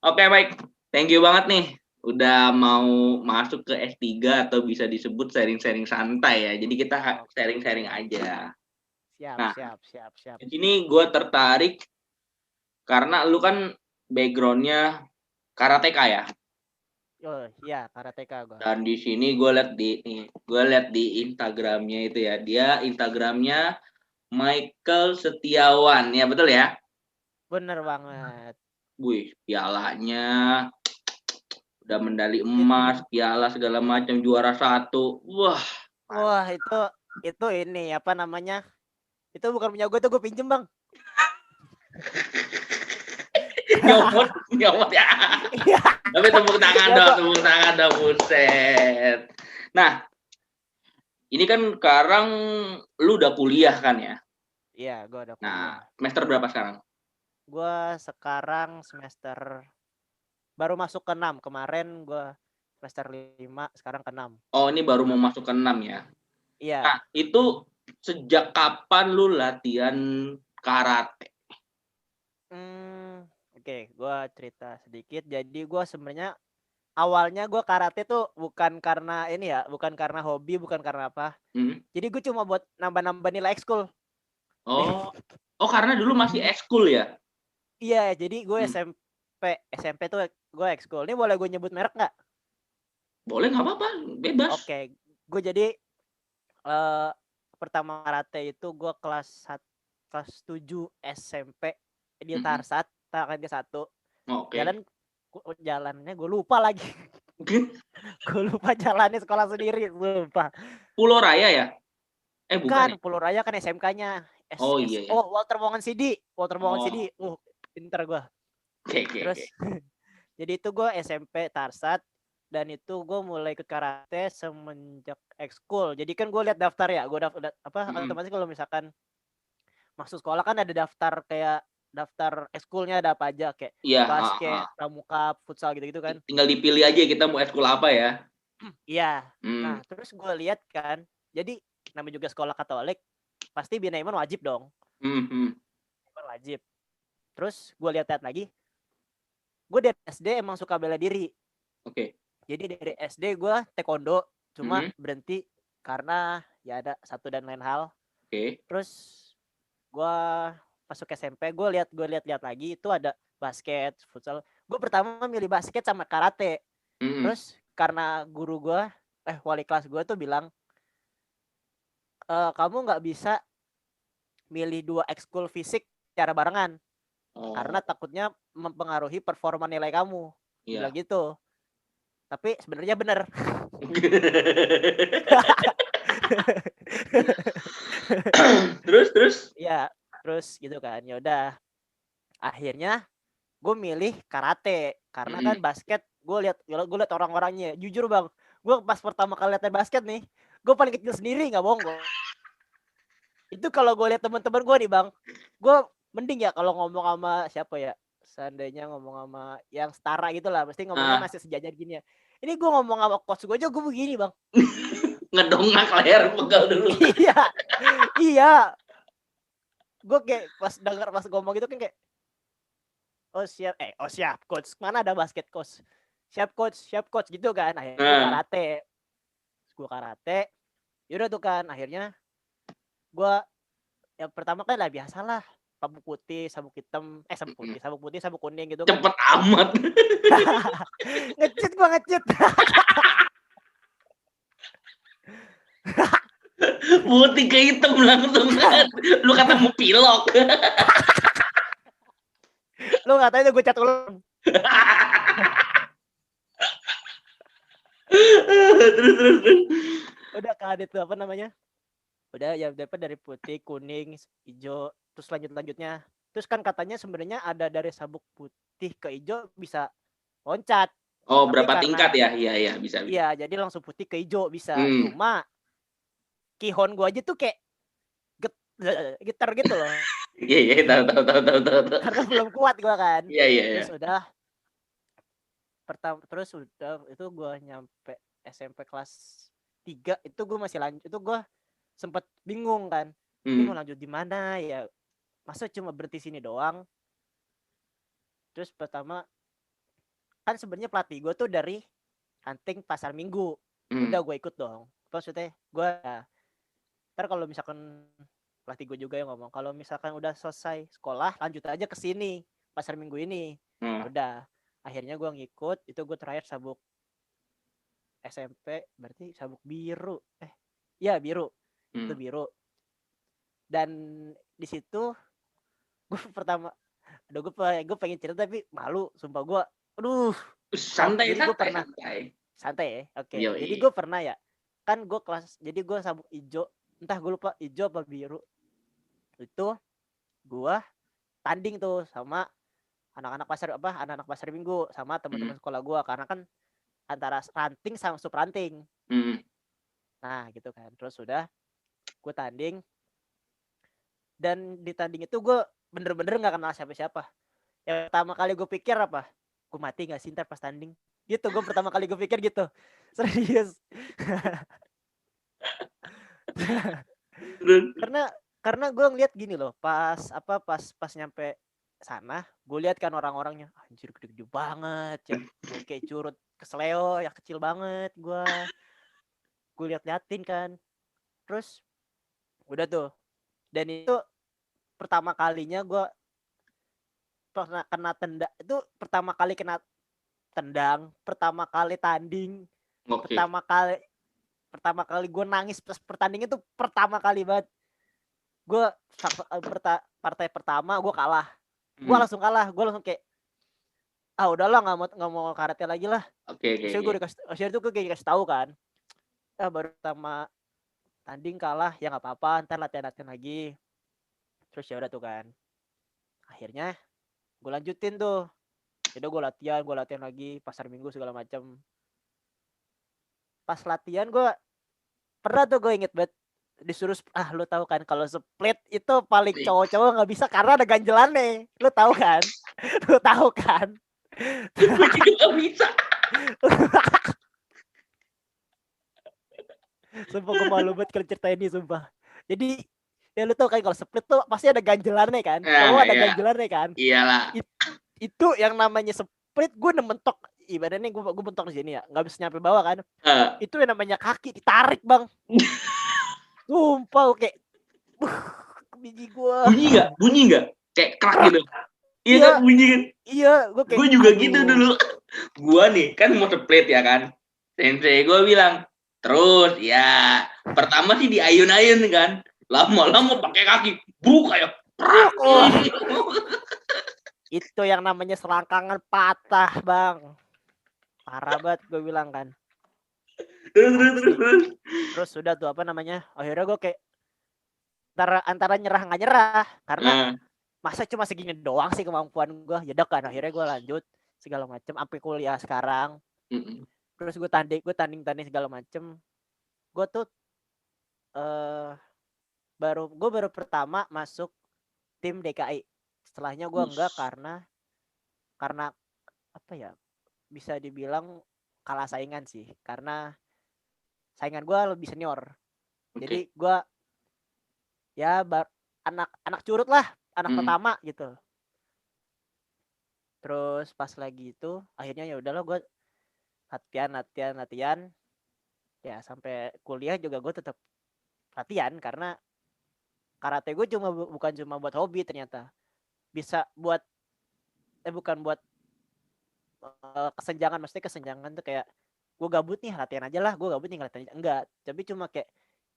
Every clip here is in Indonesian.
Oke, baik. Thank you banget nih, udah mau masuk ke S3 atau bisa disebut sharing-sharing santai ya. Jadi kita Oh, sharing-sharing aja. siap, Nah, siap, siap, siap. di sini gue tertarik karena lu kan background-nya karateka ya. Oh, iya, karateka gua. Dan di sini gue liat di Instagramnya itu ya. Dia Instagramnya Michael Setiawan, ya betul ya? Bener banget. Wih, pialanya udah medali It- emas, piala segala macam, juara satu. Wah, Wah, itu ini apa namanya? Itu bukan punya gue, tuh gue pinjem, Bang. nyomot, nyomot ya. Iya. Tapi Ya gue. tepuk tangan dong, buset. Nah, ini kan sekarang lu udah kuliah kan ya? Iya, gue udah Nah, kuliah. semester berapa sekarang? Gue sekarang semester baru masuk ke 6. Kemarin gue semester 5, sekarang ke 6. Oh, ini baru mau 6. masuk ke 6 ya. Nah, Iya. itu sejak kapan lu latihan karate? Oke, gue cerita sedikit. Jadi gue sebenarnya awalnya gue karate tuh bukan karena ini ya, bukan karena hobi, bukan karena apa. Hmm? Jadi gue cuma buat nambah-nambah nilai ekskul. Nih, Oh, oh karena dulu masih ekskul ya? iya, jadi gue Hmm. SMP tuh gue ekskul. Ini boleh gue nyebut merek nggak? Boleh, nggak apa-apa, bebas. Oke, gue jadi eh pertama karate itu gue kelas 7 SMP di Mhm. Tarsat, ke satu. Oke. Jalannya gue lupa lagi. Gue lupa jalannya sekolah sendiri, lupa. Pulau Raya ya? Bukan ya? Bukan, Pulau Raya kan SMK-nya. Oh iya ya. Walter Mongan Sidi. Walter Mongan Oh, Sidi. Pinter gue. oke oke oke. Terus jadi itu gue SMP Tarsat, dan itu gue mulai ikut karate semenjak ekskul. Jadi kan gue lihat daftar ya, gue Mhm. otomatis kalau misalkan masuk sekolah kan ada daftar, kayak daftar ekskulnya ada apa aja, kayak Iya, heeh basket, heeh. pramuka, futsal gitu-gitu kan. Tinggal dipilih aja kita mau ekskul apa ya. Iya. Hmm. Nah, terus gue lihat kan, jadi namanya juga sekolah Katolik, pasti Bina Iman wajib dong. Mhm. Iman wajib. Terus gue lihat lagi, gue dari SD emang suka bela diri. Oke. Jadi dari SD gue taekwondo, cuma Mhm. berhenti karena ya ada satu dan lain hal. Oke. Terus gue masuk SMP, gue lihat lagi itu ada basket, futsal. Gue pertama milih basket sama karate. Mhm. Terus karena guru gue, wali kelas gue tuh bilang, kamu nggak bisa milih dua ekskul fisik secara barengan karena Oh, takutnya mempengaruhi performa nilai kamu. Dia bilang iya. gitu. Tapi sebenarnya benar. Terus terus? Ya, terus gitu kan. Ya udah, akhirnya gue milih karate karena kan Mhm. basket gue lihat orang-orangnya. Jujur bang, gue pas pertama kali lihat basket nih, gue paling kecil sendiri, nggak bohong gue. Itu kalau gue lihat teman-teman gue nih bang, gue mending ya kalau ngomong sama siapa ya, seandainya ngomong sama yang setara gitu lah, mesti ngomongnya Ah, masih sejajar gini ya. Ini gue ngomong sama coach gue aja gue begini bang. ngedongak leher pegal dulu. Iya, iya. Gue kayak pas ngomong gitu kan kayak, oh siap coach, mana ada basket coach, siap coach gitu kan. Akhirnya Nah, gue karate, yaudah tuh kan. Akhirnya gue yang pertama kan lah biasalah, mhm. sabuk putih, sabuk kuning gitu kan. Cepet amat. Ngecit, gue ngecit. Putih ke hitam langsung kan. Lu ketemu pilok. Lu nggak tahu itu gue cat ulang. Terus terus terus. Udah kan itu apa namanya, udah ya dapat dari putih, kuning, hijau, terus lanjutnya. Terus kan katanya sebenarnya ada dari sabuk putih ke hijau bisa loncat, Oh, tapi berapa tingkat karena ya? Iya iya, bisa bisa. iya jadi langsung putih ke hijau bisa. Hmm. Cuma kihon gua aja tuh kayak getar gitu loh. Iya iya, tahu tahu tahu tahu tahu tahu. Karena belum kuat gua kan. Iya iya iya. Terus udah itu gua nyampe SMP kelas 3 itu gua masih lanjut, itu gua sempet bingung kan. Ini mau Hmm. lanjut di mana ya? Masa cuma berhenti sini doang? Terus pertama kan sebenarnya pelatih gue tuh dari hunting pasar minggu. Udah gue ikut dong. Maksudnya gue ntar kalau misalkan pelatih gue juga yang ngomong kalau misalkan udah selesai sekolah lanjut aja ke sini pasar minggu ini. Udah akhirnya gue ngikut, itu gue terakhir sabuk SMP berarti sabuk biru. Iya biru. Itu biru. Dan di situ gue pertama gue pengen cerita tapi malu sumpah gue. Aduh. Santai, jadi gue pernah santai ya. Oke. Jadi gue pernah ya. Kan gue kelas, jadi gue sabuk hijau, entah gue lupa hijau apa biru. Itu gue tanding tuh sama anak-anak pasar minggu sama teman-teman sekolah gue, karena kan antara ranting sama subranting. Nah gitu kan. Terus sudah gue tanding, dan di tanding itu gue bener-bener nggak kenal siapa-siapa. Yang pertama kali gue pikir apa, gue mati nggak sih ntar pas tanding gitu. Gue pertama kali gue pikir gitu, serius. karena gue ngeliat gini loh, pas nyampe sana gue lihat kan orang-orangnya anjir gede-gede banget ya, kayak curut kesleo ya, kecil banget. Gue liatin kan, terus udah tuh, dan itu pertama kalinya gue pernah kena tendang. Itu pertama kali kena tendang, pertama kali tanding, pertama kali gue nangis pas pertandingan itu, pertama kali banget. Gue partai pertama gue kalah. Gue langsung kalah, gue langsung kayak udahlah nggak mau karate lagi lah. Terus gue dikasih tahu kan, baru pertama tanding kalah ya nggak apa-apa, ntar latihan lagi. Terus ya udah tuh kan, akhirnya gue lanjutin tuh. Jadi gue latihan lagi pasar minggu segala macam. Pas latihan gue pernah tuh, gue inget banget disuruh lu tahu kan kalau split itu paling cowok-cowok nggak bisa karena ada ganjelannya. Lu tahu kan? Lu tahu kan? Gue juga nggak bisa. Sumpah gue malu banget kalau cerita ini, sumpah. Jadi ya lu tau kan kalau split tuh pasti ada ganjelannya kan. Cowok ada ganjelannya kan. Iyalah. Itu yang namanya split, gue mentok. Ibaratnya gue mentok di sini ya, nggak bisa nyampe bawah kan. Itu yang namanya kaki ditarik bang. Sumpah kayak biji gue. Bunyi nggak? Kayak kerak gitu. Iya kan bunyi kan? Iya, gue juga gitu dulu. Gue nih kan mau split ya kan. Sensei gue bilang, terus ya pertama sih diayun-ayun kan, lama-lama pakai kaki buk kayak itu yang namanya selangkangan patah bang, parah banget gue bilang kan. Terus sudah tuh apa namanya, akhirnya gue kayak antara nyerah nggak nyerah, karena masa cuma segini doang sih kemampuan gue. Ya udah kan, akhirnya gue lanjut segala macam sampai kuliah sekarang. Terus gue tanding segala macem. Gue tuh baru pertama masuk tim DKI. Setelahnya gue enggak karena apa ya, bisa dibilang kalah saingan sih, karena saingan gue lebih senior. Jadi gue ya anak curut lah, anak pertama gitu. Terus pas lagi itu akhirnya ya udahlah, gue latihan ya sampai kuliah juga gue tetap latihan, karena karate gue bukan cuma buat hobi, ternyata bisa buat bukan buat kesenjangan. Maksudnya kesenjangan tuh kayak gue gabut nih latihan aja lah, enggak, tapi cuma kayak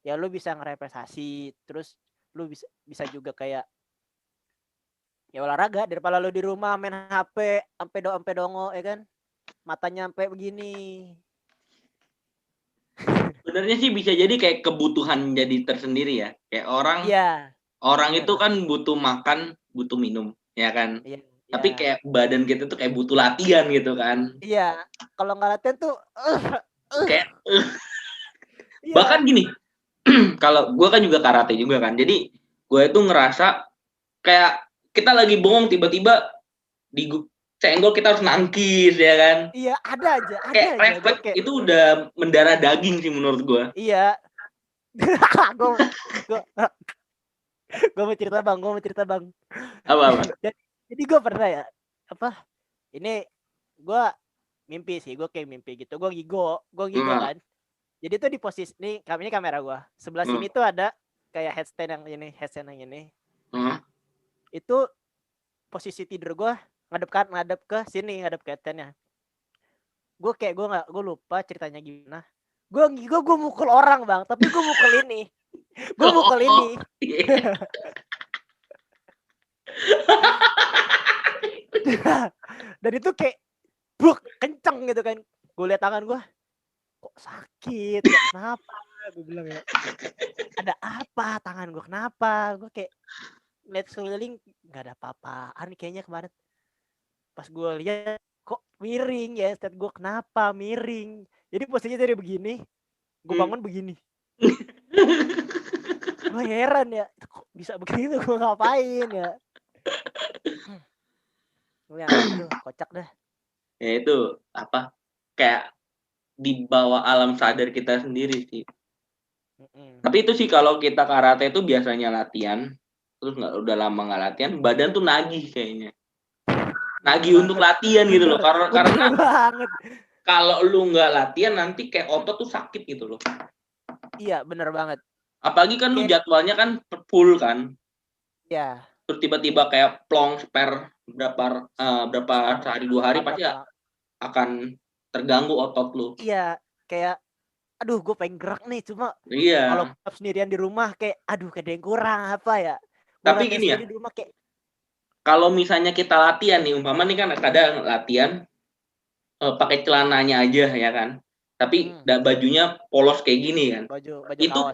ya lu bisa ngerepresentasi, terus lu bisa juga kayak ya olahraga daripada lu di rumah main HP sampai dongo ya kan, matanya sampai begini. Sebenarnya sih bisa jadi kayak kebutuhan jadi tersendiri ya, kayak orang itu kan butuh makan, butuh minum ya kan. Tapi kayak badan kita tuh kayak butuh latihan gitu kan. Iya, kalau nggak latihan tuh kayak bahkan gini, kalau gue kan juga karate juga kan, jadi gue itu ngerasa kayak kita lagi bengong tiba-tiba senggol, kita harus nangkis ya kan. Iya, ada aja. Kayak refleks itu udah mendarah daging sih menurut gue. Iya. gue mau cerita bang. Apa? Jadi gue pernah ya, ini gue mimpi sih, gue kayak mimpi gitu, gue gigo Nah, kan. Jadi tuh di posisi ini kamera gue sebelah nah, sini tuh ada kayak headstand yang ini nah. itu posisi tidur gue ngadep ke sini, ngadep ke headstandnya. Gue lupa ceritanya gimana. Gue mukul orang bang, tapi gue mukul ini, gue mukul Oh, ini. iya. Dan itu kayak buk kenceng gitu kan. Gue lihat tangan gue, kok sakit ya, kenapa, gue bilang ya, ada apa tangan gue, kenapa. Gue kayak lihat sekeliling nggak ada apa-apaan kayaknya kemarin. Pas gue lihat kok miring ya, stat gue kenapa miring. Jadi posisinya dari begini, gue bangun begini. Gue heran ya, kok bisa begini tuh, gue ngapain ya. Gue yang aduh kocak dah. Ya itu apa? Kayak di bawah alam sadar kita sendiri sih. Tapi itu sih kalau kita karate itu biasanya latihan, terus nggak udah lama nggak latihan, badan tuh nagih kayaknya. Bener Nagih untuk banget, latihan gitu bener loh. Karena bener banget. kalau lu nggak latihan nanti kayak otot tuh sakit gitu loh. Iya bener banget. Apalagi kan lu Kayak jadwalnya kan full kan. ya Terus tiba-tiba kayak plong spare berapa spare sehari 2 hari pasti berapa. akan terganggu otot lu. Iya kayak aduh gue pengen gerak nih, cuma kalau Iya. sendirian di rumah kayak aduh kayak ada yang kurang apa ya. Gue Tapi latihan gini ya, sendiri di rumah kayak kalau misalnya kita latihan nih, umpama nih kan kadang latihan pakai celananya aja ya kan. Tapi bajunya polos kayak gini kan. baju Itu kaos ya.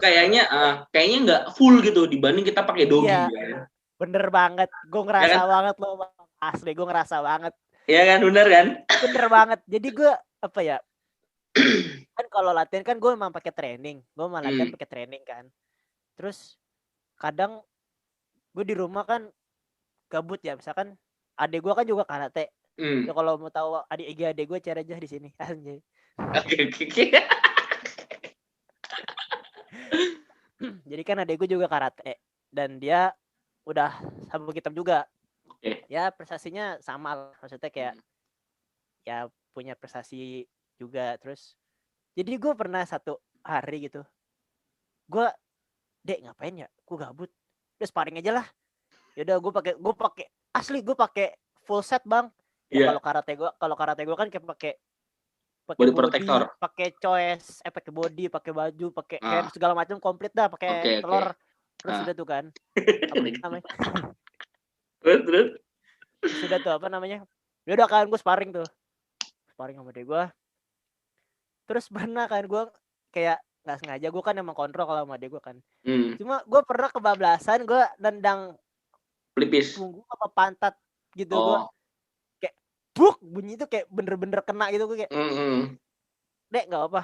kayaknya nggak full gitu dibanding kita pakai dogi Iya ya kan. bener banget, gue Ya ngerasa kan? banget loh Bang. Asli gue ngerasa banget, Ya kan bener kan? bener banget. Jadi gue apa ya, kan kalau latihan kan gue emang pakai training, gue mah latihan Hmm. pakai training kan. Terus kadang gue di rumah kan gabut ya, misalkan adik gue kan juga karate. Hmm. Ya kalau mau tahu adik gue cari aja di sini anjay. Oke, oke. Jadi kan adik gue juga karate dan dia udah sabuk hitam juga. Oke. Ya prestasinya sama lah, maksudnya kayak ya punya prestasi juga. Terus jadi gue pernah satu hari gitu, gue dek ngapain ya, gue gabut, udah sparring aja lah. Yaudah gue pakai asli, gue pakai full set bang. Ya Iya, kalau karate gue kan kayak pakai pakai body body, protector. pakai choice, pakai body, pakai baju, pakai hand Ah, segala macam komplit dah, pakai oke, oke. telur. Terus Ah. sudah tuh kan apa namanya, Terus. sudah tuh apa namanya, ya udah kan gue sparring sama dia gue. Terus pernah kan gue kayak nggak sengaja, gue kan emang kontrol kalau sama dia gue kan, Hmm. cuma gue pernah kebablasan, gue nendang Pelipis. punggung apa pantat gitu. Gue Oh. kayak buk, bunyi itu kayak bener-bener kena gitu. Gue kayak Hmm. dek nggak apa-apa.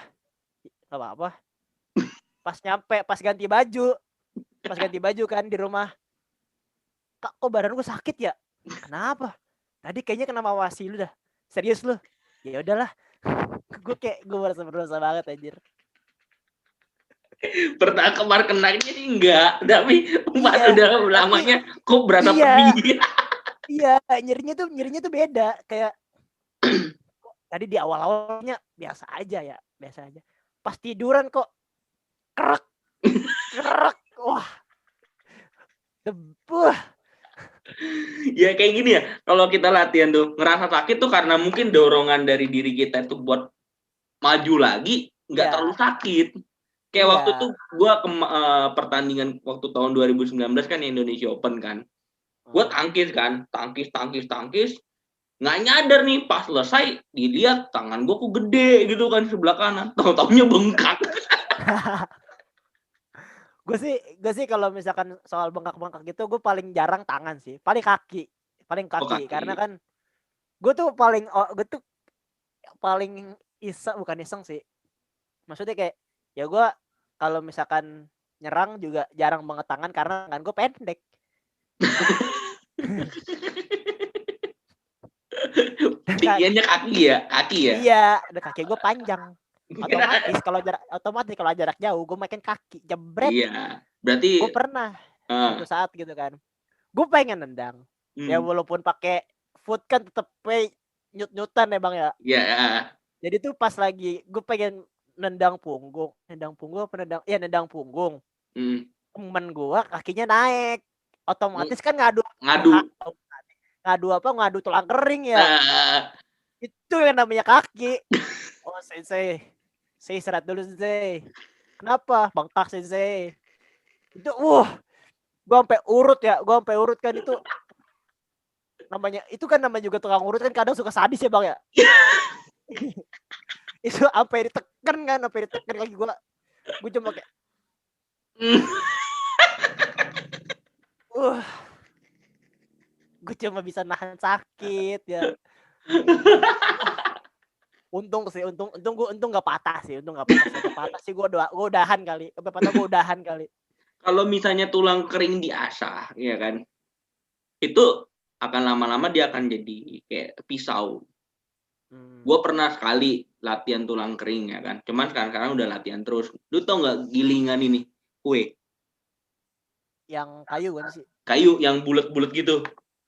Pas ganti baju kan di rumah, kak kok badan gue sakit ya, kenapa, tadi kayaknya kena mawasi lu dah, serius lu, ya udahlah. Gue merasa berdosa banget anjir. Pernah kemarin kenanya sih enggak, tapi pas Iya udah tapi lamanya kok berasa iya pedih. iya nyerinya tuh beda, kayak tadi di awal-awalnya biasa aja, pas tiduran kok kerak kerak, wah debuh. Ya kayak gini ya, kalau kita latihan tuh ngerasa sakit tuh karena mungkin dorongan dari diri kita itu buat maju lagi nggak terlalu Iya sakit. Kayak waktu iya tuh gue pertandingan waktu tahun 2019 kan Indonesia Open kan. Gue tangkis kan, tangkis, nggak nyadar nih pas selesai dilihat tangan gue kok gede gitu kan sebelah kanan, tahu-taunya bengkak. gue sih kalau misalkan soal bengkak-bengkak gitu, gue paling jarang tangan sih, paling Oh kaki, karena kaki. kan gue tuh paling bukan iseng sih, maksudnya kayak ya gue kalau misalkan nyerang juga jarang banget tangan karena tangan gue pendek. Tinggiannya kaki ya. Iya, udah kaki gue panjang, otomatis kalau jarak jauh gue makin kaki jebret. Iya, berarti Gue pernah uh, satu saat gitu kan, gue pengen nendang ya hmm, walaupun pakai foot kan tetep nyut-nyutan ya bang ya. Ya. Jadi tuh pas lagi gue pengen nendang punggung apa nendang punggung. Temen gue kakinya naik, otomatis kan ngadu ngadu tulang kering ya. Itu yang namanya kaki. Oh sensei, saya istirahat dulu sensei. Kenapa? Bengkak sensei. Itu gue sampai urut kan itu. Namanya itu kan namanya juga tukang urut kan kadang suka sadis ya bang ya. Itu sampai ditekan lagi gue cuma kayak gue cuma bisa nahan sakit ya. Untung nggak patah sih, gue udahan kali. Kalau misalnya tulang kering diasah, ya kan, itu akan lama-lama dia akan jadi kayak pisau. Gue pernah sekali latihan tulang kering ya kan, cuman sekarang udah latihan terus. Lu tau nggak gilingan ini kue? Yang kayu kan sih? Kayu yang bulat-bulat gitu.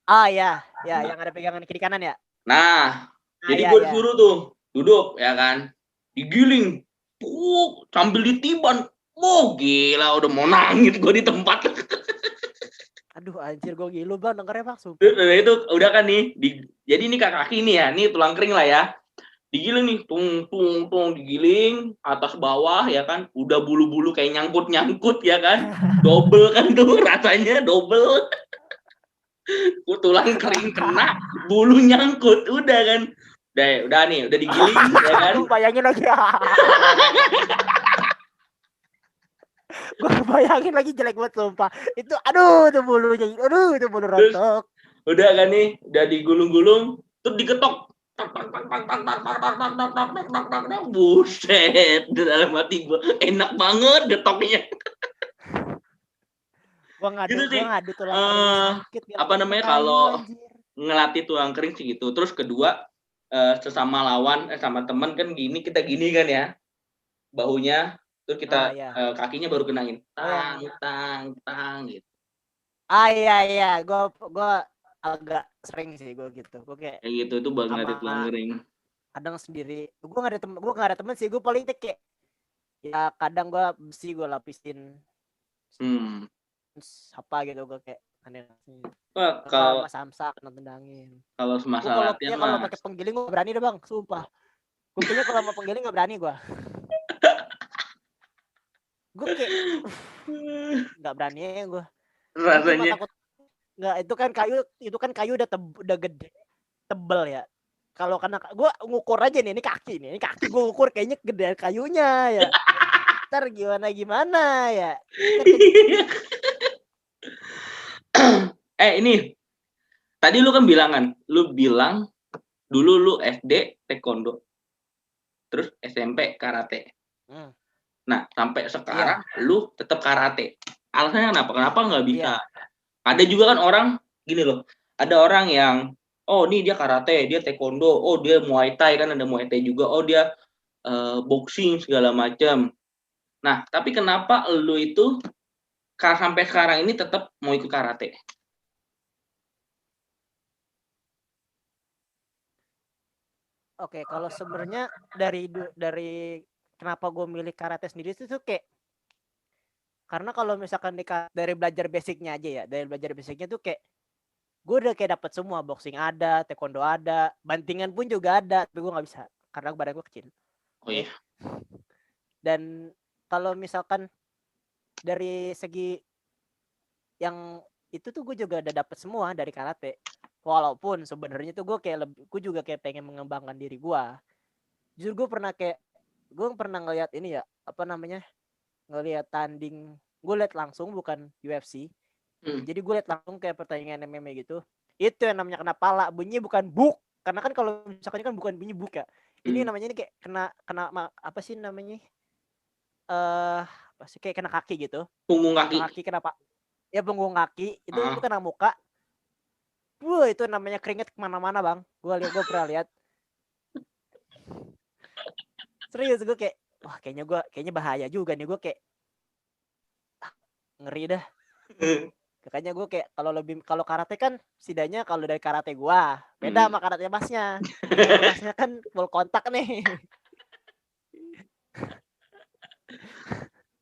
Ya, yang ada pegangan kiri kanan ya. Nah, jadi gue disuruh tuh duduk ya kan, digiling, sambil ditiban. Gila, udah mau nangis gue di tempat. Aduh anjir, gue gilu bang dengernya bang. Itu udah kan nih, jadi ini kaki nih ya, nih tulang kering lah ya. Digiling nih, tung digiling atas bawah ya kan, udah bulu-bulu kayak nyangkut ya kan, double kan tuh rasanya double. Tulang kering kena, bulu nyangkut, udah kan, udah nih, udah digiling ya kan. Gue bayangin lagi. Gue bayangin lagi jelek banget sumpah. Itu itu bulunya, itu bulu rontok. Udah kan nih, udah digulung-gulung, terus diketok. Buset, dalam hati gue enak banget getoknya. Gue ngadu tulang sakit. Apa namanya kalau ngelatih tulang kering sih gitu. Terus kedua, sesama lawan, sama temen kan kita gini kan ya, bahunya, terus kita kakinya baru kenain, tang gitu. Iya, gue agak sering sih gue gitu. Gue kayak gitu, itu buat ngelatih tulang kering. Kadang sendiri, gue gak ada temen sih, gue paling kayak ya kadang gue besi gue lapisin apa gitu, gue kayak aneh kalau samsak nendangin. Kalau masalah latihan kalau pakai penggiling gue berani deh bang, sumpah. Gue kayaknya kalau mau penggiling gak berani gue. Gue kayak nggak berani ya gue. Rasanya takut nggak, itu kan kayu udah gede tebel ya. Kalau karena gue ngukur aja nih, ini kaki gue ukur kayaknya gede kayunya ya. Ntar gimana ya. Ini tadi lu kan lu bilang dulu lu SD taekwondo, terus SMP karate. Nah sampai sekarang lu tetap karate. Alasannya kenapa nggak bisa? Ada juga kan orang gini loh, ada orang yang nih dia karate, dia taekwondo, dia muay thai, kan ada muay thai juga, dia boxing segala macam. Nah tapi kenapa lu itu sampai sekarang ini tetap mau ikut karate? Oke, kalau sebenarnya dari kenapa gue milih karate sendiri itu tuh kayak karena kalau misalkan dari belajar basicnya aja ya, tuh kayak gue udah kayak dapet semua, boxing ada, taekwondo ada, bantingan pun juga ada, tapi gue nggak bisa karena badan gue kecil. Iya. Dan kalau misalkan dari segi yang itu tuh gue juga udah dapet semua dari karate. Walaupun sebenarnya tuh gue juga kayak pengen mengembangkan diri gue. Jujur gue pernah ngeliat ini ya, apa namanya, ngeliat tanding, gue liat langsung bukan UFC. Jadi gue liat langsung kayak pertandingan MMA gitu. Itu yang namanya kena pala, bunyinya bukan buk. Karena kan kalau misalkan kan bukan bunyi buk ya. Ini namanya ini kayak kena apa sih namanya? Apa sih, kayak kena kaki gitu. Punggung kaki. Kaki kenapa? Ya punggung kaki itu kena muka. Itu namanya keringet kemana-mana bang. Gue pernah lihat. Serius gue kayak, wah kayaknya bahaya juga nih, gue kayak ngeri dah. Makanya gue kayak kalau karate kan setidaknya kalau dari karate gua beda sama karate masnya. Kalau masnya kan full kontak nih.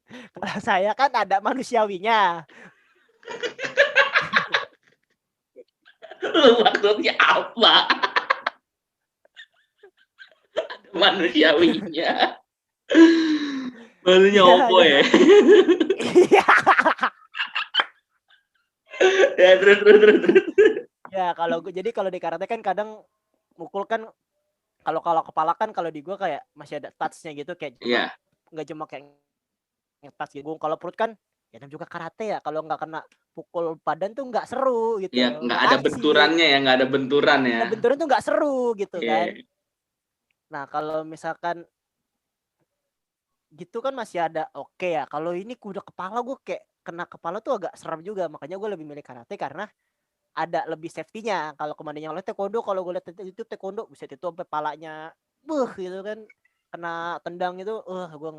Kalau saya kan ada manusiawinya. Lu maksudnya apa? Manusiawinya. Maksudnya Iya, opo iya. ya? Iya. Ya terus. Ya kalau di karate kan kadang mukul kan kalau kalau kepala kan kalau di gua kayak masih ada touch-nya gitu kayak cuma Iya, nggak cuma kayak ngetas gitu. Kalau perut kan ya namanya juga karate ya kalau nggak kena pukul badan tuh nggak seru gitu, ya nggak nggak ada asik. benturannya ya, nggak ada benturan ya. Ada benturan tuh nggak seru gitu kan. Iya, Nah kalau misalkan gitu kan masih ada oke ya. Kalau ini kuda kepala gue kayak kena kepala tuh agak serem juga. Makanya gue lebih milih karate karena ada lebih safety-nya. Kalau kemarin yang lihat taekwondo, kalau gue lihat itu taekwondo, bisa itu sampai palanya, gitu kan, kena tendang itu, gue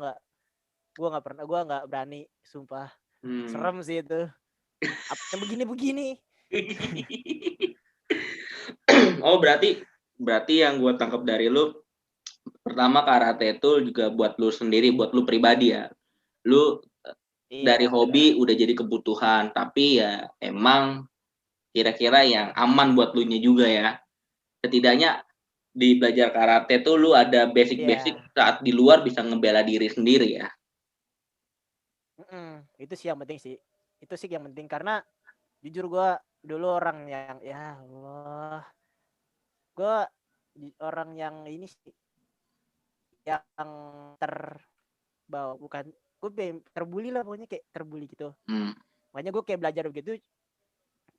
nggak pernah, gue nggak berani, sumpah, Hmm. serem sih itu. Apa yang begini-begini? Oh berarti yang gue tangkap dari lu, pertama karate itu juga buat lu sendiri, buat lu pribadi ya. Lu dari Iya hobi benar. udah jadi kebutuhan, tapi ya emang kira-kira yang aman buat lu nya juga ya. Setidaknya di belajar karate tuh lu ada basic-basic Iya. saat di luar bisa ngebela diri sendiri ya. Itu sih yang penting sih. Itu sih yang penting karena jujur gue dulu orang yang ya Allah, gue orang yang ini sih yang terbawa bukan gue terbuli lah pokoknya kayak terbuli gitu. Makanya gue kayak belajar begitu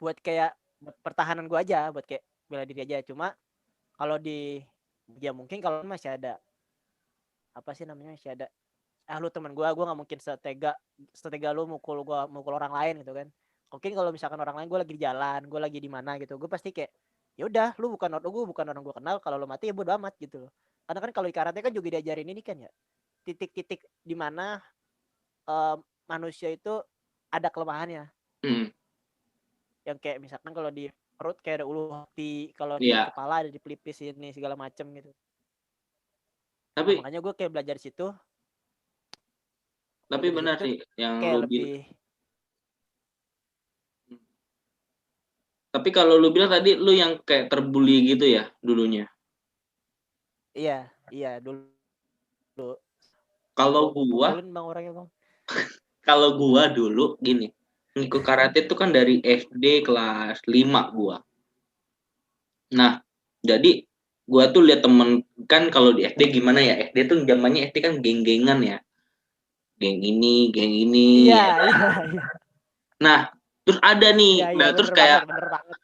buat kayak pertahanan gue aja, buat kayak bela diri aja. Cuma kalau di ya mungkin kalau masih ada apa sih namanya masih ada lu teman gue nggak mungkin setega lu mukul orang lain gitu kan. Mungkin kalau misalkan orang lain gue lagi di jalan, gue lagi di mana gitu, gue pasti kayak ya udah lu bukan orang gue kenal, kalau lu mati ya bodo amat gitu loh. Karena kan kalau di karate kan juga diajarin ini kan ya titik-titik di mana manusia itu ada kelemahannya. Yang kayak misalkan kalau di perut kayak ada ulu hati, kalau di Iya, kepala ada di pelipis ini segala macem gitu. Nah tapi makanya gue kayak belajar situ, tapi belajar benar situ sih yang kayak lu bilang. lebih Tapi kalau lu bilang tadi lu yang kayak terbuli gitu ya dulunya. iya iya dulu Kalau gue gua, pukulin bang orangnya bang. kalau gua dulu gini, ngikut karate itu kan dari SD kelas 5 gua. Nah, jadi gua tuh lihat temen kan kalau di SD gimana ya? SD tuh zamannya SD kan geng-gengan ya. Geng ini Iya ya. iya iya Nah, terus ada iya nih. iya Nah, terus kayak bener banget.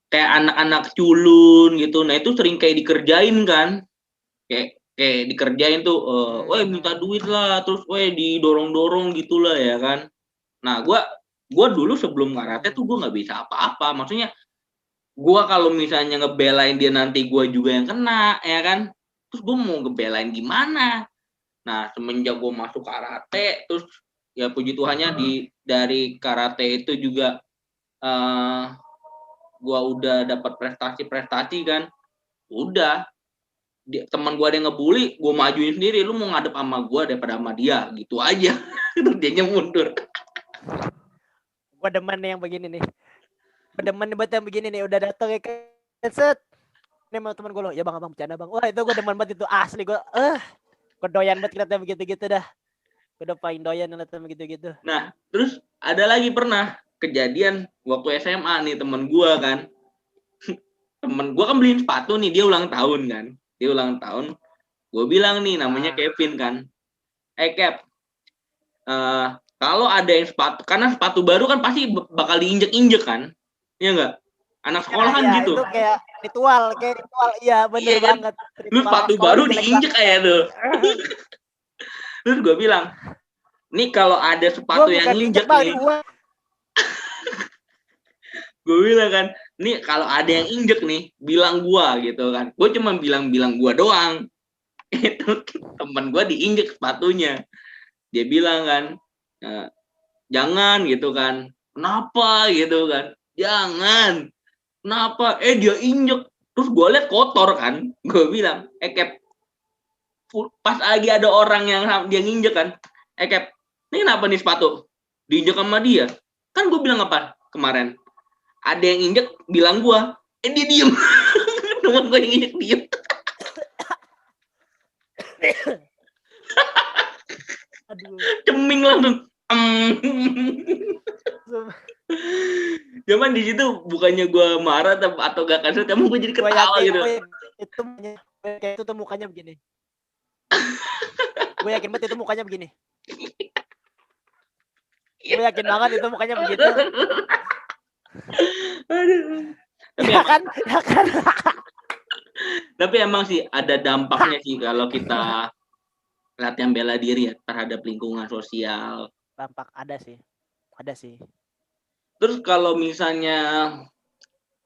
kayak anak-anak culun gitu. Nah, itu sering kayak dikerjain kan. Kayak dikerjain tuh, weh minta duit lah, terus weh didorong-dorong gitulah ya kan. Nah, gua dulu sebelum karate tuh gua nggak bisa apa-apa. Maksudnya gua kalau misalnya ngebelain dia nanti gua juga yang kena, ya kan. Terus gua mau ngebelain gimana? Nah, semenjak gua masuk karate, terus ya puji Tuhannya dari karate itu juga gua udah dapat prestasi-prestasi kan. Udah, teman gue ada yang ngebully, gue majuin sendiri, lu mau ngadep sama gue daripada sama dia, gitu aja. Terus dianya mundur. Gue demen nih yang begini nih, demen buat yang begini nih, udah datang ya kan set ini sama teman gue loh, ya bang abang bercanda bang, wah itu gue demen banget itu asli, gue doyan banget kelihatan begitu-gitu dah, gue udah paling doyan kelihatan begitu-gitu. Nah, terus ada lagi pernah kejadian waktu SMA nih, temen gue kan, temen gue kan beliin sepatu nih, dia ulang tahun kan, gue bilang nih, namanya Kevin kan, Cap, kalau ada yang sepatu, karena sepatu baru kan pasti bakal diinjek-injek kan, ya enggak? Anak sekolah kan Ya gitu. itu kayak ritual, iya bener Iya kan? banget, Lu ritual sepatu sekolah baru tuh jelek diinjek banget. kayak tuh. Terus gue bilang, nih kalau ada Gue sepatu yang bukan diinjek injek bang, nih, ini gue gue bilang kan, nih kalau ada yang injek nih, bilang gue gitu kan. Gue cuma bilang gue doang. Itu temen gue diinjek sepatunya. Dia bilang kan, jangan gitu kan. kenapa gitu kan, jangan, kenapa, dia injek, terus gue liat kotor kan, gue bilang, Cap, pas lagi ada orang yang dia nginjek kan, Cap, ini kenapa nih sepatu diinjek sama dia, kan gue bilang apa kemarin, ada yang injek, bilang gue, dia diem, temen gue yang injek diem. Aduh. Ceming langsung. Cuman di situ bukannya gue marah atau gak kasar, kamu gue jadi ketawa gitu. Itu tuh mukanya begini. Gue yakin banget itu mukanya begini. Gue yakin banget itu mukanya begitu. Aduh. Tapi emang sih ada dampaknya sih kalau kita latihan bela diri ya terhadap lingkungan sosial. Dampak ada sih. Terus kalau misalnya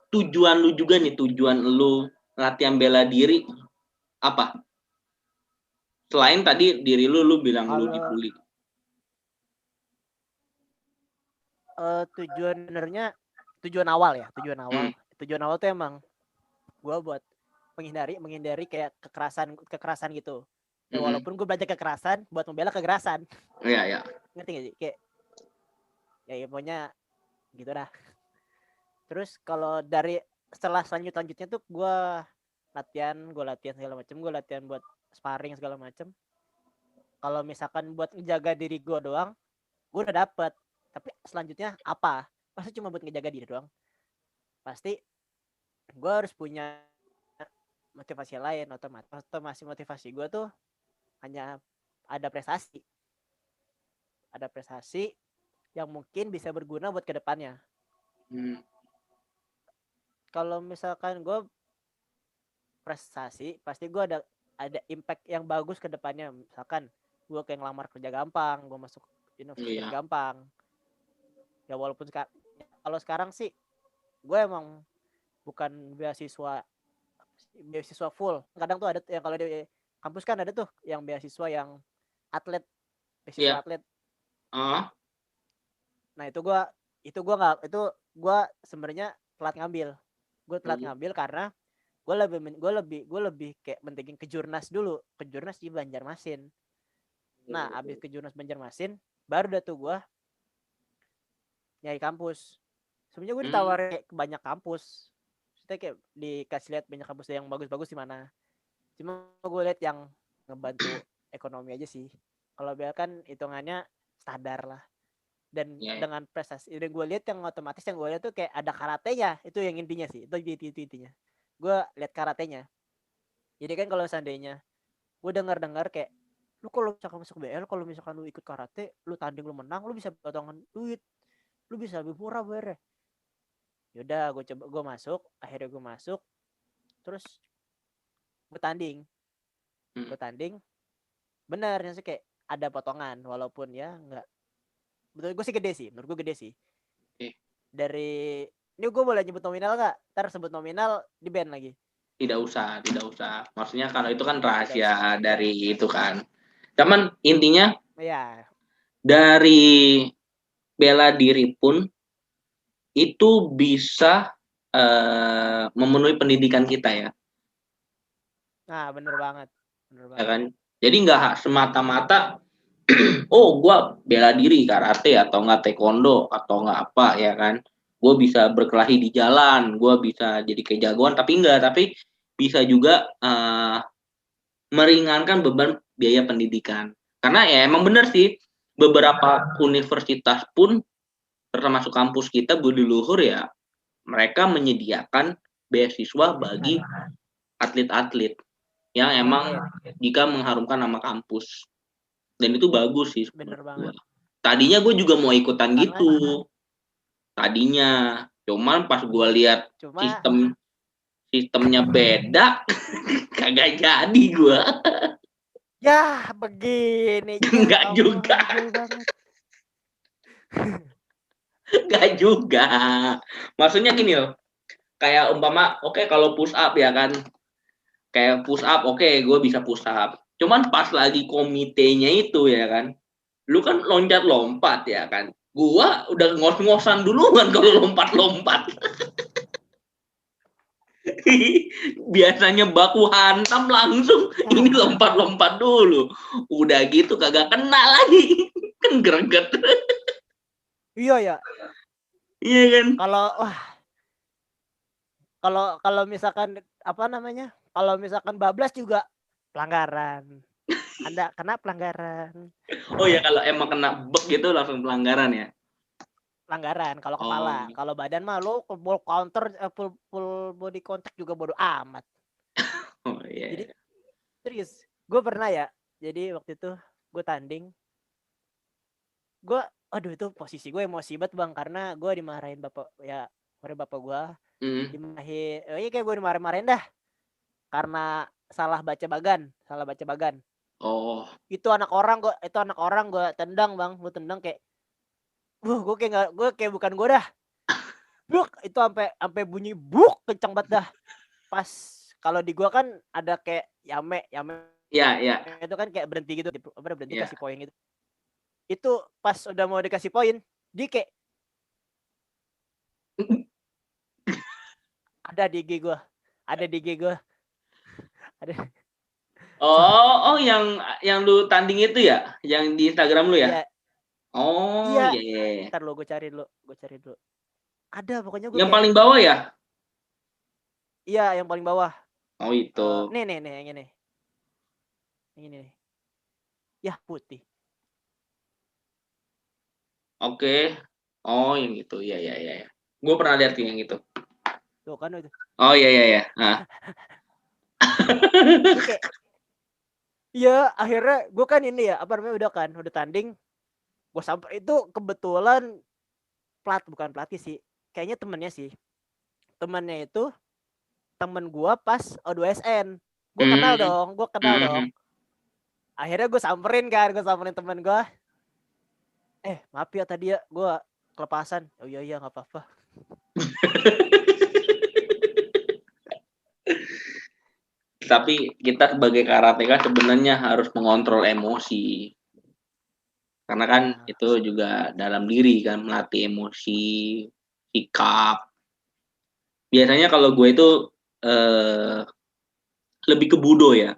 tujuan lu juga nih, tujuan lu latihan bela diri apa? Selain tadi diri lu bilang lu dibully. Tujuan awal tuh emang gue buat menghindari kayak kekerasan gitu. Ya, walaupun gue belajar kekerasan buat membela kekerasan. Iya. Ngerti gak sih? Kayak ya pokoknya gitu dah. Terus kalau dari setelah selanjutnya tuh gue latihan segala macam, gue latihan buat sparring segala macam. Kalau misalkan buat ngejaga diri gue doang, gue udah dapet. Tapi selanjutnya apa? Pasti cuma buat ngejaga diri doang. Pasti gue harus punya motivasi lain. Otomatis motivasi gue tuh hanya ada prestasi yang mungkin bisa berguna buat kedepannya. Kalau misalkan gue prestasi, pasti gue ada impact yang bagus ke depannya. Misalkan gue kayak ngelamar kerja gampang, gue masuk universitas gampang. Ya walaupun kalau sekarang sih gue emang bukan beasiswa full. Kadang tuh ada yang kalau di kampus kan ada tuh yang beasiswa yang atlet, beasiswa atlet. Nah itu gue sebenarnya telat ngambil. Gue telat ngambil karena gue lebih kayak mentingin ke Jurnas dulu, ke Jurnas di Banjarmasin. Nah abis ke Jurnas Banjarmasin baru dah tuh gue nyari kampus. Sebenarnya gue ditawarin kayak ke banyak kampus. Kita kayak dikasih lihat banyak kampus yang bagus-bagus di mana. Cuma gue lihat yang ngebantu ekonomi aja sih. Kalau biar kan hitungannya standar lah. Dan dengan prestasi yang gue lihat yang otomatis yang gue lihat tuh kayak ada karatenya. Itu yang intinya sih. Itu intinya. Gue lihat karatenya. Jadi kan kalau seandainya gue dengar kayak lu kalau misalkan masuk BL, kalau misalkan lu ikut karate, lu tanding lu menang, lu bisa potongan duit, lu bisa lebih murah bayarnya. Yaudah gue masuk, akhirnya gue masuk, terus gue tanding, bener sih kayak ada potongan, walaupun ya nggak, menurut gue sih gede sih, Dari ini gue boleh nyebut nominal nggak? Ntar sebut nominal di band lagi. Tidak usah. Maksudnya kalau itu kan rahasia dari itu kan. Cuman intinya dari bela diri pun itu bisa memenuhi pendidikan kita ya. Nah bener banget. Ya kan? Jadi nggak semata-mata gue bela diri karate atau nggak taekwondo atau nggak apa ya kan, gue bisa berkelahi di jalan, gue bisa jadi kayak jagoan, tapi bisa juga meringankan beban biaya pendidikan. Karena ya emang bener sih, beberapa universitas pun termasuk kampus kita Budi Luhur ya, mereka menyediakan beasiswa bagi atlet-atlet yang emang jika mengharumkan nama kampus. Dan itu bagus sih. Bener banget. Tadinya gue juga mau ikutan gitu. Tadinya. Cuman pas gue lihat sistemnya beda, kagak jadi gue. Ya begini. Enggak juga. Enggak juga. Maksudnya gini loh. Kayak umpama, oke, kalau push up ya kan. Kayak push up, oke, gue bisa push up. Cuman pas lagi komitenya itu ya kan, lu kan loncat-lompat ya kan. Gua udah ngos-ngosan duluan kalau lompat-lompat. Biasanya baku hantam langsung, ini lompat-lompat dulu. Udah gitu kagak kena lagi. Kan greget. Iya ya. Iya kan? Kalau misalkan apa namanya? Kalau misalkan bablas juga pelanggaran. Anda kena pelanggaran. Oh ya, kalau emang kena bek gitu langsung pelanggaran ya. Pelanggaran kalau kepala. Kalau badan mah lo full counter full body contact juga bodo amat. Oh iya. Jadi serius, gue pernah ya. Jadi waktu itu gue tanding. Aduh itu posisi gue emosi banget bang, karena gue dimarahin bapak gue. Dimarahin, iya kayak gue dimarahin dah. Karena salah baca bagan. Oh. Itu anak orang gue tendang bang, gue tendang kayak, gue kayak bukan gue dah. Buk, itu sampai bunyi buk kencang banget dah. Pas kalau di gua kan ada kayak yame. Iya. Itu kan kayak berhenti gitu, berhenti Ya. kasih poin gitu. Itu pas udah mau dikasih poin, dia kayak ada di IG gua. Ada. Oh, yang lu tanding itu ya? Yang di Instagram lu ya? Iya. Oh, iya. Ntar lo gue cari dulu. Ada pokoknya gue Yang kayak, paling bawah ya? iya, yang paling bawah. Oh, itu. Nih, yang ini. Yang ini nih. Ya, putih. Oke. Oh, yang itu. Iya. Gue pernah lihat yang itu. Tuh kan itu. Oh, iya. Kayak, iya, akhirnya gue kan ini ya, apa namanya, udah tanding. Gue sampai itu kebetulan bukan pelatih sih, kayaknya temennya sih. Temennya itu temen gue pas O2SN. Gue kenal dong. Akhirnya gue samperin temen gue. Maaf ya tadi ya, gue kelepasan. Oh iya nggak apa-apa. Tapi kita sebagai karateka sebenarnya harus mengontrol emosi. Karena kan itu juga dalam diri kan, melatih emosi, sikap. Biasanya kalau gue itu lebih ke budo ya.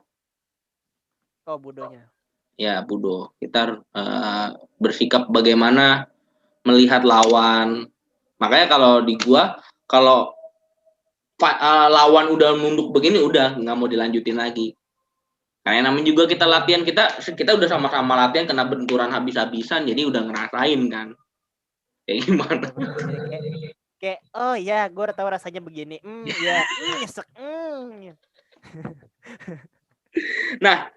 Oh, budonya. Ya, budo. Kita bersikap bagaimana melihat lawan. Makanya kalau di gua, kalau lawan udah nunduk begini, udah nggak mau dilanjutin lagi. Karena namanya juga kita latihan, kita udah sama-sama latihan kena benturan habis-habisan, jadi udah ngerasain kan. Kayak gimana? Kayak oh ya, gue udah tahu rasanya begini. Ya, nyesek. Nah,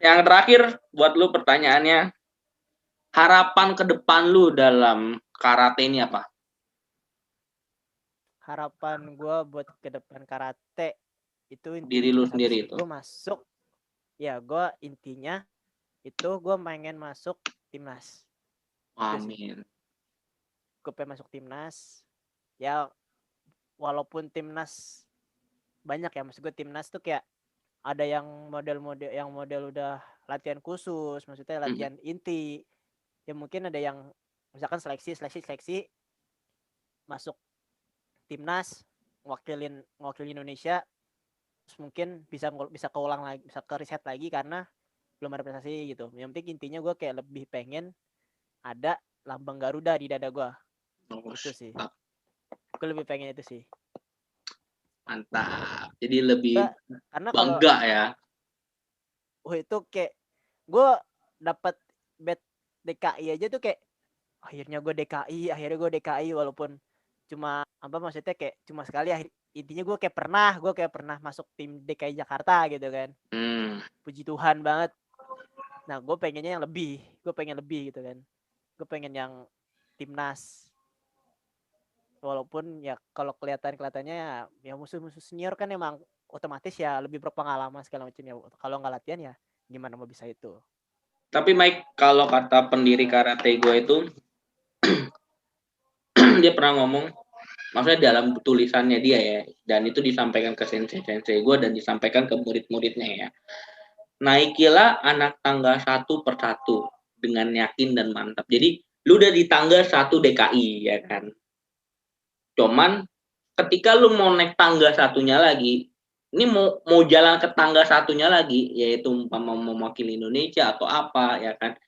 yang terakhir buat lu pertanyaannya, harapan ke depan lu dalam karate ini apa? Harapan gue buat ke depan karate itu Diri lu sendiri itu. Gue masuk, ya gue intinya itu gue pengen masuk timnas. Amin. Gue pengen masuk timnas. Ya walaupun timnas banyak ya, maksud gue timnas tuh kayak ada yang model udah latihan khusus, maksudnya latihan inti. Ya mungkin ada yang misalkan seleksi masuk timnas ngewakilin Indonesia, terus mungkin bisa keulang lagi, bisa ke riset lagi karena belum ada prestasi gitu. Yang penting intinya gue kayak lebih pengen ada lambang Garuda di dada gue. Itu sih. Gue lebih pengen itu sih. Mantap. Jadi lebih karena bangga ya. Itu kayak gue dapat bet DKI aja tuh kayak akhirnya gue DKI walaupun cuma apa, maksudnya kayak cuma sekali. Intinya gue kayak pernah masuk tim DKI Jakarta gitu kan. Puji Tuhan banget. Nah gue pengennya yang lebih, gitu kan. Gue pengen yang timnas, walaupun ya kalau kelihatannya ya musuh senior kan emang otomatis ya lebih berpengalaman segala macam ya. Kalau nggak latihan ya gimana mau bisa itu. Tapi Mike, kalau kata pendiri karate gue itu dia pernah ngomong, maksudnya dalam tulisannya dia ya, dan itu disampaikan ke sensei gue dan disampaikan ke murid-muridnya ya. Naikilah anak tangga satu persatu dengan yakin dan mantap. Jadi lu udah di tangga 1 DKI ya kan. Cuman ketika lu mau naik tangga satunya lagi, ini mau jalan ke tangga satunya lagi, yaitu mau mewakili Indonesia atau apa ya kan.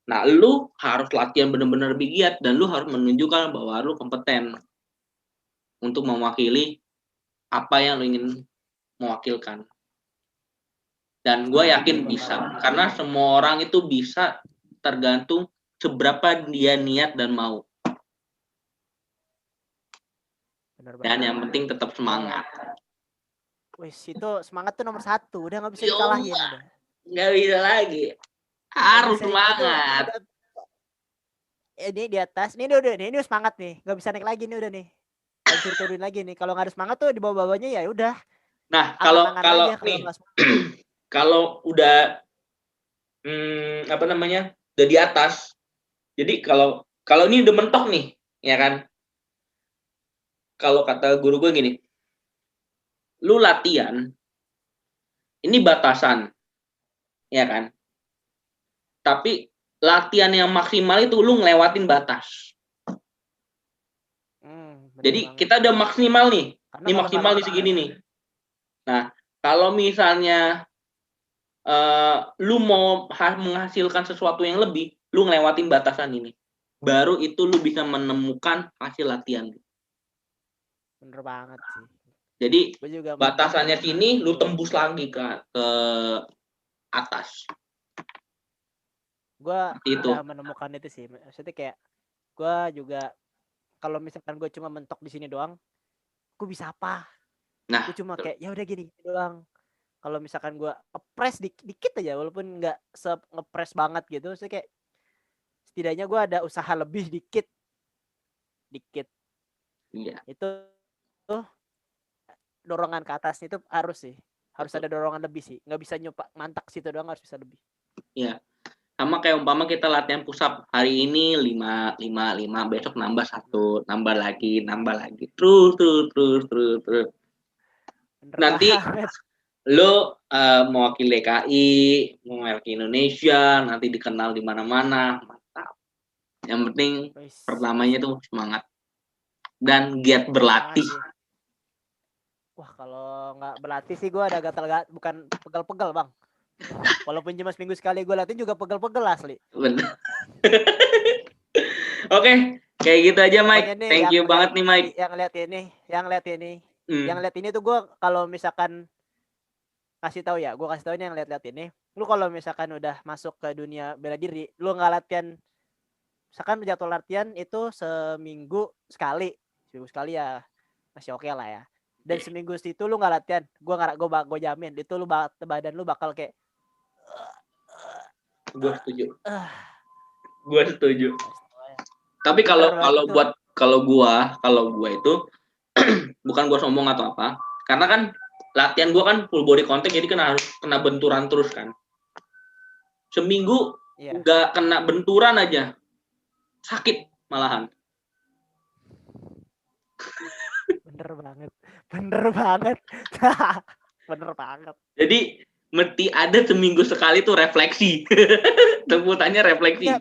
Nah, lu harus latihan benar-benar lebih giat dan lu harus menunjukkan bahwa lu kompeten untuk mewakili apa yang lu ingin mewakilkan. Dan gue yakin bisa, karena semua orang itu bisa tergantung seberapa dia niat dan mau. Bener Dan banget. yang penting tetap semangat. Wis, itu semangat tuh nomor 1, udah nggak bisa dikalahin udah. Nggak bisa lagi, harus semangat. Ini di atas, ini udah, ini semangat nih, nggak bisa naik lagi nih udah nih, nggak bisa turunin lagi nih. Kalau nggak ada semangat tuh di bawah-bawahnya ya udah. Nah, kalau nih, kalau udah apa namanya, udah di atas, jadi kalau ini udah mentok nih, ya kan? Kalau kata guru gue gini, lu latihan, ini batasan, ya kan? Tapi latihan yang maksimal itu lu ngelewatin batas. Jadi kita udah maksimal nih, ini maksimal di segini nih. Nah, kalau misalnya lu mau menghasilkan sesuatu yang lebih, lu ngelewatin batasan ini. Baru itu lu bisa menemukan hasil latihan. Bener banget sih. Jadi batasannya sini, lu tembus lagi ke atas. Gue udah menemukan itu sih. Maksudnya kayak gue juga kalau misalkan gue cuma mentok di sini doang, gue bisa apa? Nah, gue cuma kayak ya udah gini doang. Kalau misalkan gue ngepres dikit aja, walaupun nggak ngepres banget gitu, saya kayak setidaknya gue ada usaha lebih dikit. Iya. Itu tuh dorongan ke atas itu harus sih, harus ada dorongan lebih sih. Nggak bisa nyoba mantak situ doang, harus bisa lebih. Iya. Sama kayak umpama kita latihan push up hari ini 5, besok nambah 1, nambah lagi, terus. Nanti lo mewakili DKI, mewakili Indonesia, nanti dikenal di mana-mana, mantap. Yang penting pertamanya tuh semangat dan giat berlatih. Wah, kalau nggak berlatih sih gue ada bukan pegel-pegel bang. Walaupun cuma seminggu sekali gue latih juga pegel-pegel asli. Bener. Oke, kayak gitu aja Mike. Thank you banget nih Mike. Yang lihat ini tuh gue kalau misalkan kasih tahu ya, gue kasih tahu yang lihat ini. Lu kalau misalkan udah masuk ke dunia bela diri, lu nggak latihan, misalkan jadwal latihan itu seminggu sekali ya masih oke lah ya. Dan seminggu situ lu nggak latihan, gue jamin itu lu badan lu bakal kayak. Gue setuju. Tapi kalau gue itu bukan gue sombong atau apa, karena kan latihan gue kan full body contact, jadi harus kena benturan terus kan. Seminggu nggak kena benturan aja sakit malahan. Bener banget. Jadi mesti ada seminggu sekali tuh refleksi. Sebutannya refleksi. Ya,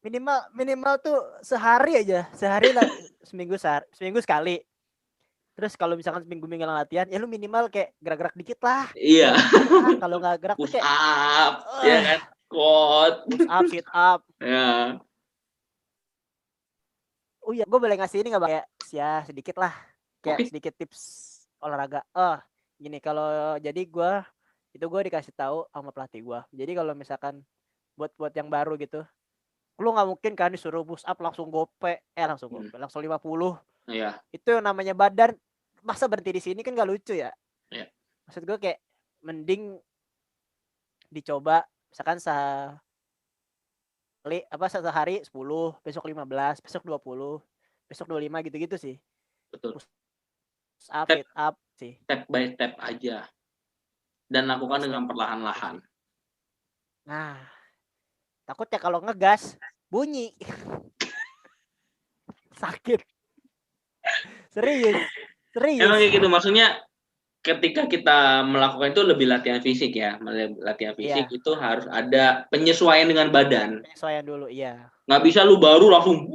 minimal tuh sehari aja, lah, seminggu sekali. Terus kalau misalkan seminggu latihan, ya lu minimal kayak gerak-gerak dikit lah. Iya. Kalau nggak gerak push kayak up, ya kan, squat, push up, sit up. Ya. Oh iya, gue boleh ngasih ini nggak bang? Kayak ya sedikit lah, kayak sedikit tips olahraga. Gini, kalau jadi gue dikasih tahu sama pelatih gue. Jadi kalau misalkan buat yang baru gitu, lu nggak mungkin kan disuruh push up langsung langsung 50. Iya. Itu yang namanya badan, masa berhenti di sini kan gak lucu ya. Iya. Maksud gue kayak mending dicoba misalkan sehari 10, besok 15, besok 20, besok 25 gitu-gitu sih. Betul. Push up, sit up sih. Step by step aja. Dan lakukan dengan perlahan-lahan. Nah, takutnya kalau ngegas bunyi. Sakit. Serius. Emang kayak gitu, maksudnya ketika kita melakukan itu lebih latihan fisik ya. Latihan fisik Iya. itu harus ada penyesuaian dengan badan. Penyesuaian dulu, iya. Nggak bisa lu baru langsung,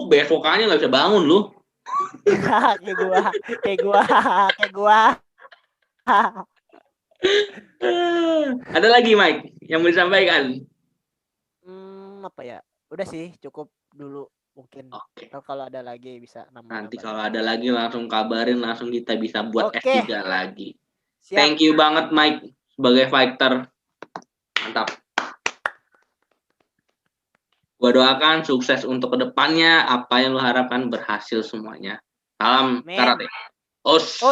besokannya nggak bisa bangun lu. Kayak gua, kayak gua, kayak gua. Ada lagi Mike yang mau disampaikan? Apa ya? Udah sih, cukup dulu mungkin. Oke. Kalau ada lagi bisa nambah. Nanti kalau ada lagi langsung kabarin, langsung kita bisa buat Oke. S3 lagi. Siap. Thank you banget Mike sebagai fighter. Mantap. Gua doakan sukses untuk kedepannya. Apa yang lu harapkan berhasil semuanya. Salam karate. Os.